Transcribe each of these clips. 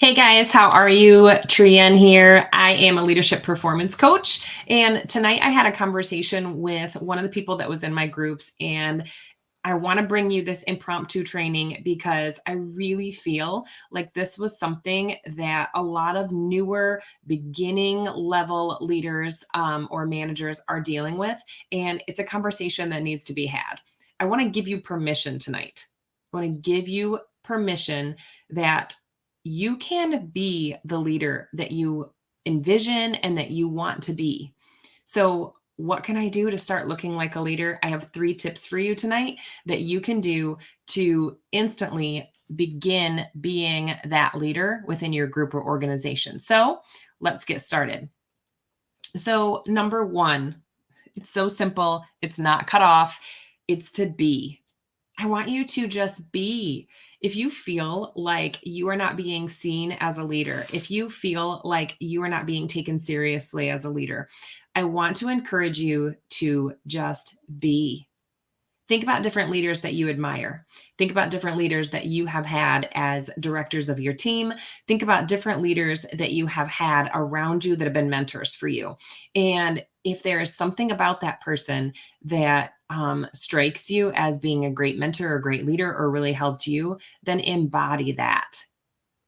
Hey guys, how are you? Trienne here. I am a leadership performance coach. And tonight I had a conversation with one of the people that was in my groups. And I want to bring you this impromptu training because I really feel like this was something that a lot of newer beginning level leaders or managers are dealing with. And it's a conversation that needs to be had. I want to give you permission tonight. I want to give you permission that you can be the leader that you envision and that you want to be. So, what can I do to start looking like a leader? I have 3 tips for you tonight that you can do to instantly begin being that leader within your group or organization. So, let's get started. So, number 1, it's so simple, it's not cut off, it's to be. I want you to just be. If you feel like you are not being seen as a leader, if you feel like you are not being taken seriously as a leader, I want to encourage you to just be. Think about different leaders that you admire. Think about different leaders that you have had as directors of your team. Think about different leaders that you have had around you that have been mentors for you. And if there is something about that person that strikes you as being a great mentor or great leader or really helped you, then embody that.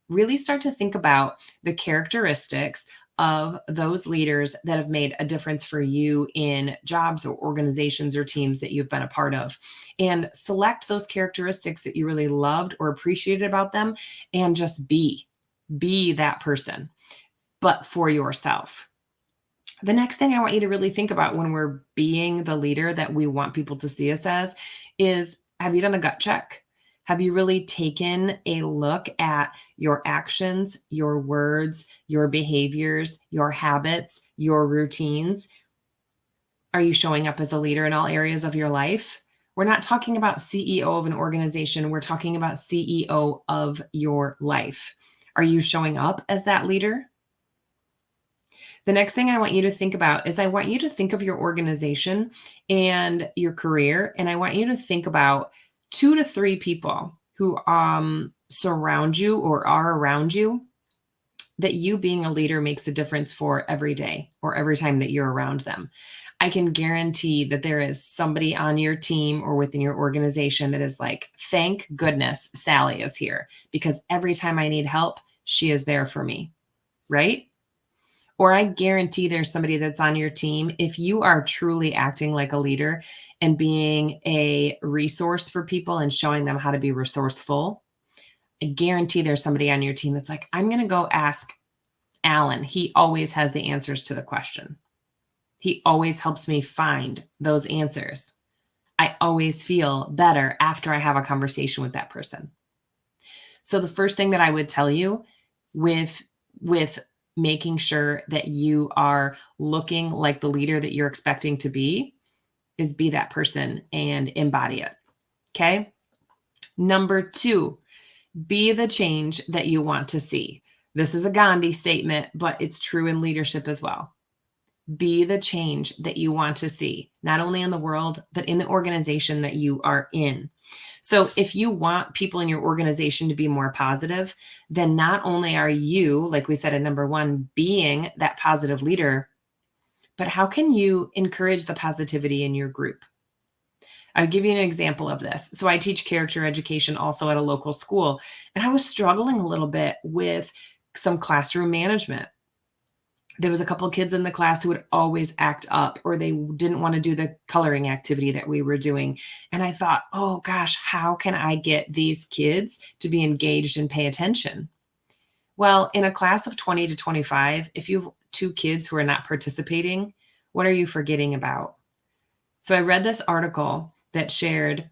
Really start to think about the characteristics of those leaders that have made a difference for you in jobs or organizations or teams that you've been a part of. And select those characteristics that you really loved or appreciated about them and just be that person, but for yourself. The next thing I want you to really think about when we're being the leader that we want people to see us as is, have you done a gut check? Have you really taken a look at your actions, your words, your behaviors, your habits, your routines? Are you showing up as a leader in all areas of your life? We're not talking about CEO of an organization. We're talking about CEO of your life. Are you showing up as that leader? The next thing I want you to think about is I want you to think of your organization and your career. And I want you to think about 2 to 3 people who surround you or are around you that you being a leader makes a difference for every day or every time that you're around them. I can guarantee that there is somebody on your team or within your organization that is like, thank goodness Sally is here because every time I need help, she is there for me, right? Or I guarantee there's somebody that's on your team. If you are truly acting like a leader and being a resource for people and showing them how to be resourceful, I guarantee there's somebody on your team that's like, I'm going to go ask Alan. He always has the answers to the question. He always helps me find those answers. I always feel better after I have a conversation with that person. So the first thing that I would tell you with making sure that you are looking like the leader that you're expecting to be is be that person and embody it. Okay? Number 2, be the change that you want to see. This is a Gandhi statement, but it's true in leadership as well. Be the change that you want to see, not only in the world, but in the organization that you are in. So if you want people in your organization to be more positive, then not only are you, like we said at number 1, being that positive leader, but how can you encourage the positivity in your group? I'll give you an example of this. So I teach character education also at a local school, and I was struggling a little bit with some classroom management. There was a couple of kids in the class who would always act up or they didn't want to do the coloring activity that we were doing. And I thought, oh gosh, how can I get these kids to be engaged and pay attention? Well, in a class of 20 to 25, if you have 2 kids who are not participating, what are you forgetting about? So I read this article that shared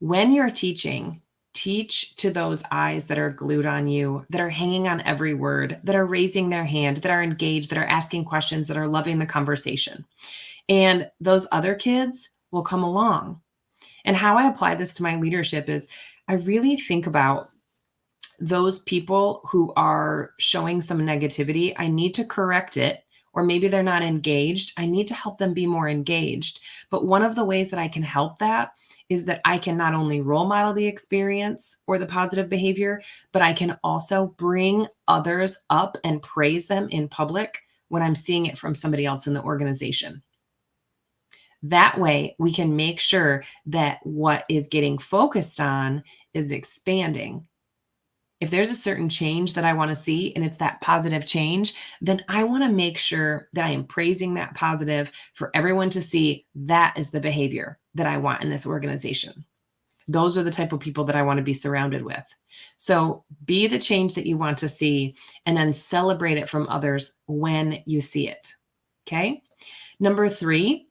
when you're teaching, teach to those eyes that are glued on you, that are hanging on every word, that are raising their hand, that are engaged, that are asking questions, that are loving the conversation. And those other kids will come along. And how I apply this to my leadership is I really think about those people who are showing some negativity. I need to correct it. Or maybe they're not engaged. I need to help them be more engaged. But one of the ways that I can help that is that I can not only role model the experience or the positive behavior, but I can also bring others up and praise them in public when I'm seeing it from somebody else in the organization. That way, we can make sure that what is getting focused on is expanding. If there's a certain change that I want to see and it's that positive change, then I want to make sure that I am praising that positive for everyone to see that is the behavior that I want in this organization. Those are the type of people that I want to be surrounded with. So be the change that you want to see and then celebrate it from others when you see it. Okay. Number 3,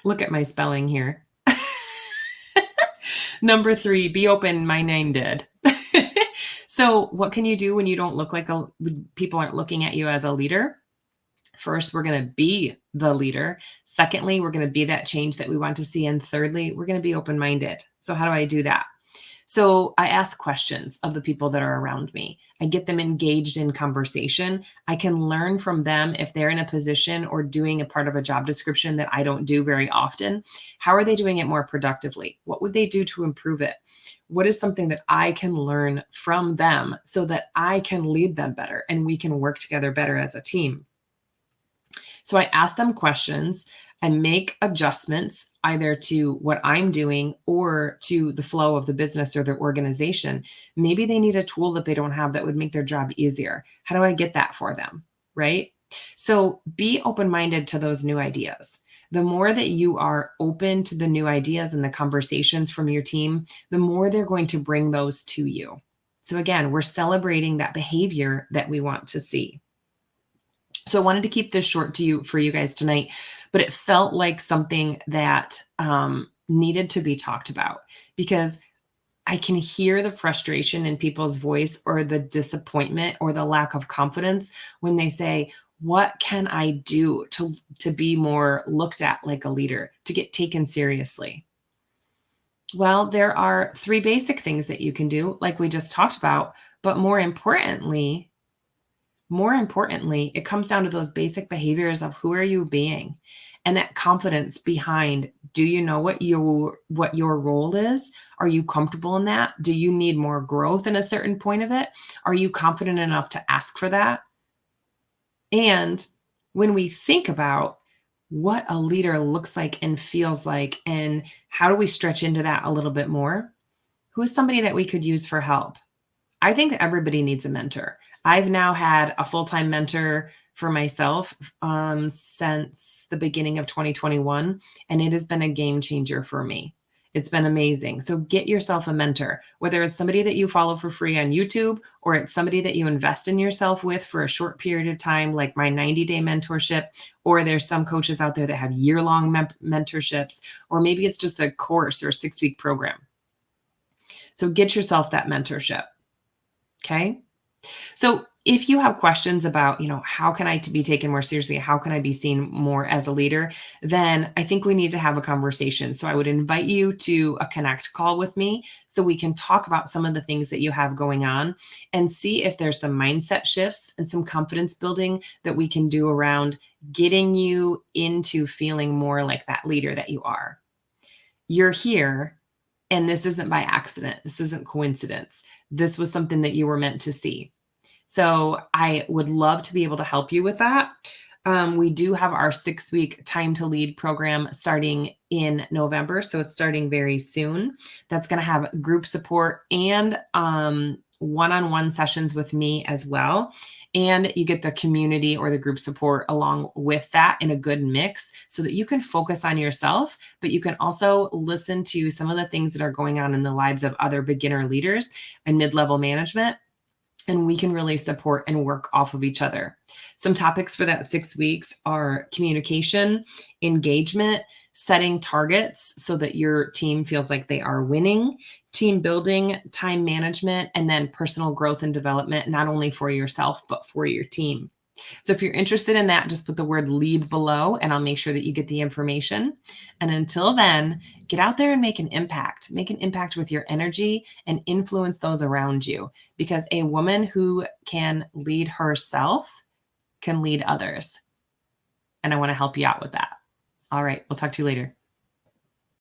look at my spelling here. Number 3, be open-minded. So what can you do when you don't look like people aren't looking at you as a leader? First, we're going to be the leader. Secondly, we're going to be that change that we want to see. And thirdly, we're going to be open-minded. So how do I do that? So I ask questions of the people that are around me. I get them engaged in conversation. I can learn from them if they're in a position or doing a part of a job description that I don't do very often. How are they doing it more productively? What would they do to improve it? What is something that I can learn from them so that I can lead them better and we can work together better as a team? So I ask them questions. I make adjustments either to what I'm doing or to the flow of the business or their organization. Maybe they need a tool that they don't have that would make their job easier. How do I get that for them? Right? So be open-minded to those new ideas. The more that you are open to the new ideas and the conversations from your team, the more they're going to bring those to you. So again, we're celebrating that behavior that we want to see. So I wanted to keep this short for you guys tonight, but it felt like something that needed to be talked about because I can hear the frustration in people's voice or the disappointment or the lack of confidence when they say, what can I do to be more looked at like a leader, to get taken seriously? Well, there are 3 basic things that you can do, like we just talked about, but more importantly, it comes down to those basic behaviors of who are you being and that confidence behind, do you know what your role is? Are you comfortable in that? Do you need more growth in a certain point of it? Are you confident enough to ask for that? And when we think about what a leader looks like and feels like, and how do we stretch into that a little bit more? Who is somebody that we could use for help? I think that everybody needs a mentor. I've now had a full-time mentor for myself since the beginning of 2021, and it has been a game changer for me. It's been amazing. So get yourself a mentor, whether it's somebody that you follow for free on YouTube or it's somebody that you invest in yourself with for a short period of time, like my 90-day mentorship, or there's some coaches out there that have year-long mentorships, or maybe it's just a course or a 6-week program. So get yourself that mentorship. Okay. So if you have questions about, how can I be taken more seriously? How can I be seen more as a leader? Then I think we need to have a conversation. So I would invite you to a connect call with me so we can talk about some of the things that you have going on and see if there's some mindset shifts and some confidence building that we can do around getting you into feeling more like that leader that you are. You're here. And this isn't by accident. This isn't coincidence. This was something that you were meant to see. So I would love to be able to help you with that. We do have our 6-week Time to Lead program starting in November. So it's starting very soon. That's going to have group support and one-on-one sessions with me as well. And you get the community or the group support along with that in a good mix so that you can focus on yourself, but you can also listen to some of the things that are going on in the lives of other beginner leaders and mid-level management. And we can really support and work off of each other. Some topics for that 6 weeks are communication, engagement, setting targets so that your team feels like they are winning, team building, time management, and then personal growth and development, not only for yourself, but for your team. So if you're interested in that, just put the word lead below and I'll make sure that you get the information. And until then, get out there and make an impact. Make an impact with your energy and influence those around you, because a woman who can lead herself can lead others. And I want to help you out with that. All right. We'll talk to you later.